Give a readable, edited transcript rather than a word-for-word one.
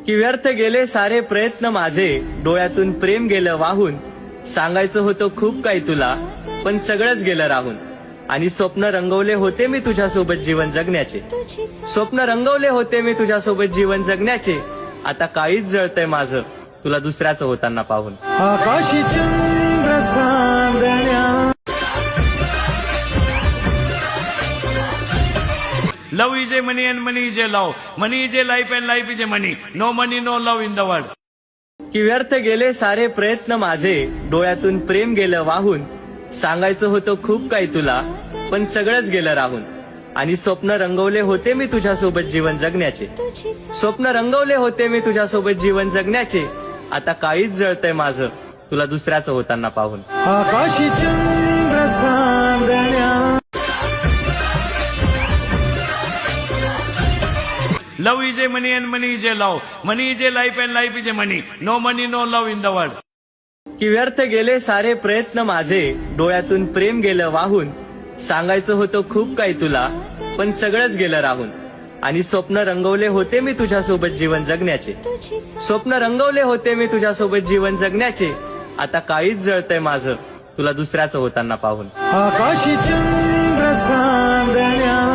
की व्यर्थ गेले सारे प्रयत्न माझे, डोळ्यातून प्रेम गेलं वाहून. सांगायचं होतं खूप काही तुला, पण सगळंच गेलं राहून. आणि स्वप्न रंगवले होते मी तुझ्यासोबत जीवन जगण्याचे. स्वप्न रंगवले होते मी तुझ्यासोबत जीवन जगण्याचे. आता काळीच जळतंय माझं तुला दुसऱ्याचं होताना पाहून. आकाशी चंद्र चांदण्या. Love is a money and money is a love. Money is a life and life is a money. No money, no love in the world. की व्यर्थ गेले सारे प्रयत्न माझे, डोळ्यातून प्रेम गेलं वाहून. सांगायचं होतं खूप काही तुला, पण सगळंच गेलं राहून. आणि स्वप्न रंगवले होते मी तुझ्यासोबत जीवन जगण्याचे. स्वप्न रंगवले होते मी तुझ्यासोबत जीवन जगण्याचे. आता काळीच जळतंय माझं तुला दुसऱ्याचं होताना पाहून. आकाशी चंद्र चांदण्या. Love is a money and money is a love. Money is a life and life is a money. No money, no love in the world. की व्यर्थ गेले सारे प्रयत्न माझे, डोळ्यातून प्रेम गेलं वाहून. सांगायचं होतं खूप काही तुला, पण सगळंच गेलं राहून. आणि स्वप्न रंगवले होते मी तुझ्यासोबत जीवन जगण्याचे. स्वप्न रंगवले होते मी तुझ्यासोबत जीवन जगण्याचे. आता काळीच जळतंय माझं तुला दुसऱ्याचं होताना पाहून. आकाशी चंद्र चांदण्या.